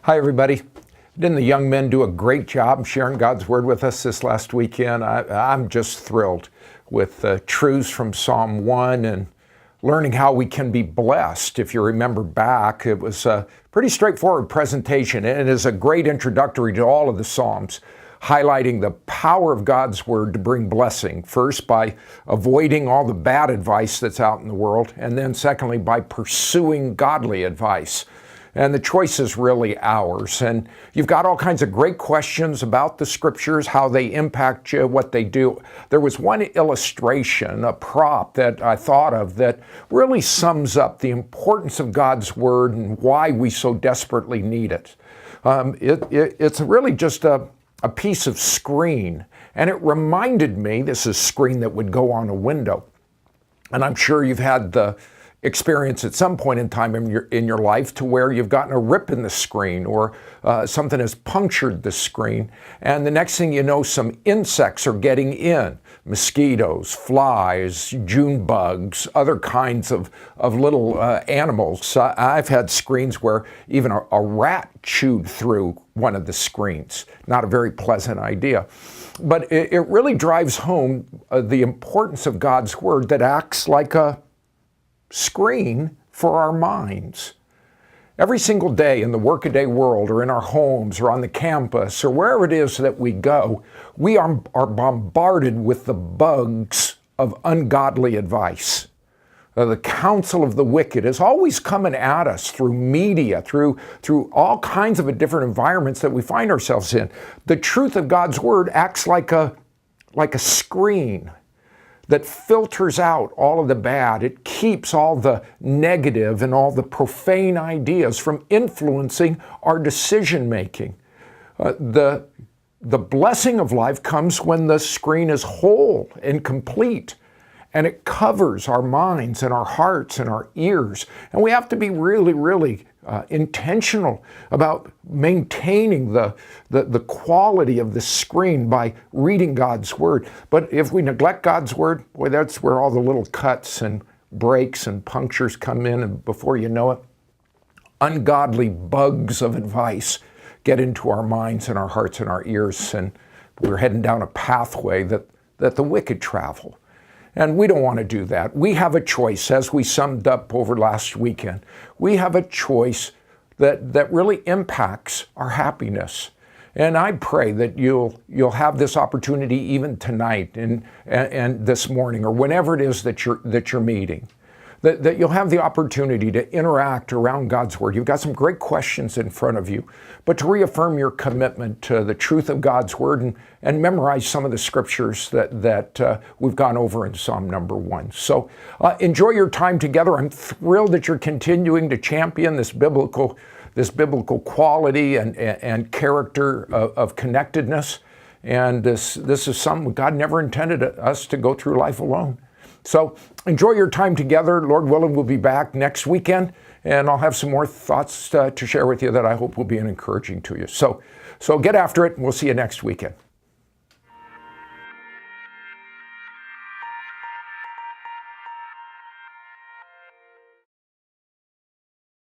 Hi, everybody. Didn't the young men do a great job sharing God's Word with us this last weekend? I'm just thrilled with truths from Psalm 1 and learning how we can be blessed. If you remember back, it was a pretty straightforward presentation, and it is a great introductory to all of the Psalms, highlighting the power of God's Word to bring blessing. First, by avoiding all the bad advice that's out in the world, and then secondly, by pursuing godly advice. And the choice is really ours. And you've got all kinds of great questions about the scriptures, how they impact you, what they do. There was one illustration, a prop that I thought of that really sums up the importance of God's Word and why we so desperately need it. It's really just a piece of screen. And it reminded me, this is a screen that would go on a window. And I'm sure you've had the experience at some point in time in your life to where you've gotten a rip in the screen or something has punctured the screen, and the next thing you know, some insects are getting in. Mosquitoes, flies, June bugs, other kinds of little animals. I've had screens where even a rat chewed through one of the screens. Not a very pleasant idea. But it really drives home the importance of God's Word that acts like a screen for our minds. Every single day in the workaday world or in our homes or on the campus or wherever it is that we go, we are bombarded with the bugs of ungodly advice. The counsel of the wicked is always coming at us through media, through all kinds of different environments that we find ourselves in. The truth of God's Word acts like a screen that filters out all of the bad. It keeps all the negative and all the profane ideas from influencing our decision making. The blessing of life comes when the screen is whole and complete, and it covers our minds and our hearts and our ears. And we have to be really, really intentional about maintaining the quality of the screen by reading God's Word. But if we neglect God's Word, boy, that's where all the little cuts and breaks and punctures come in, and before you know it, ungodly bugs of advice get into our minds and our hearts and our ears, and we're heading down a pathway that the wicked travel. And we don't want to do that. We have a choice, as we summed up over last weekend. We have a choice that really impacts our happiness. And I pray that you'll have this opportunity even tonight and this morning, or whenever it is that you're meeting, that you'll have the opportunity to interact around God's Word. You've got some great questions in front of you, but to reaffirm your commitment to the truth of God's Word and memorize some of the scriptures that we've gone over in Psalm number 1. So enjoy your time together. I'm thrilled that you're continuing to champion this biblical quality and character of connectedness. And this is something God never intended us to go through life alone. So enjoy your time together. Lord willing, we'll be back next weekend, and I'll have some more thoughts to share with you that I hope will be encouraging to you. So get after it, and we'll see you next weekend.